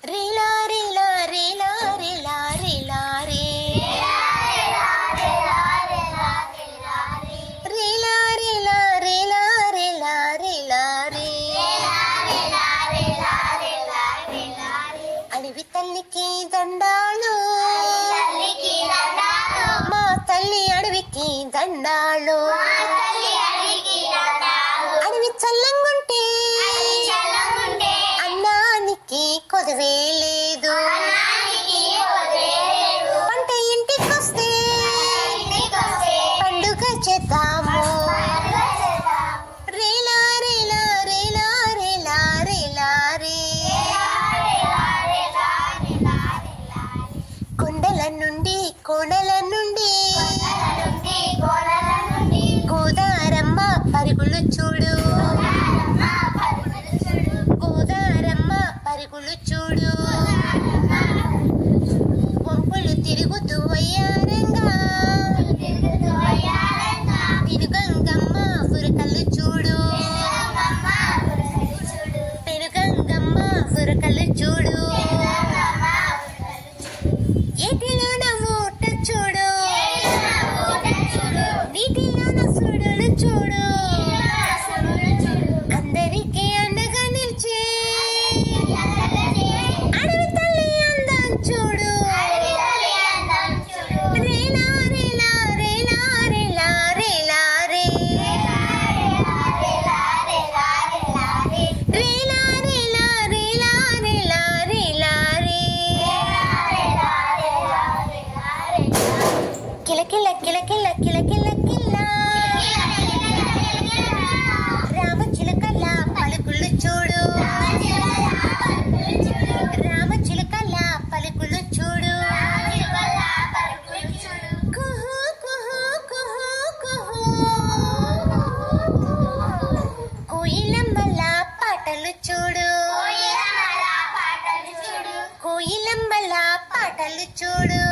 రీలా రీలా రీలా రీలా రీలా రే రీలా రీలా రీలా రీలా రీలా రే అడవి తల్లికి దండాలు మా తల్లి అడవికి దండాలు అడవి చల్లంగుంటే అన్నానికి కొదవే లేదు పంట ఇంటికొస్తే పండుగ చేద్దాము రేలా రేలా రేలా రేలా రేలా రే కొండల నుండి కోణల నుండి గోదారమ్మ పరుగులు చూడు గోదారమ్మ పరుగులు చూడు వంపులు తిరుగుతూ వయ్యారంగా పెనుగంగమ్మ ఫురకలు చూడు పెనుగంగమ్మ ఫురకలు చూడు ఏటిలోన ఊట చూడు నీటిలోన సుడులు చూడు అందరికీ అండగా నిలిచి అడవి తల్లి అందం చూడు రేలా రేలా రేలా రేలా రేలా రే రేలా రేలా రేలా రేలా రేలా రే కిలకిల కిలకిల కిలకిల కిల్ల రామచిలుకల పలుకులు చూడు రామచిలుకల పలుకులు చూడు కుహు కుహు కుహు కుహు కోయిలమ్మల పాటలు చూడు కోయిలమ్మల పాటలు చూడు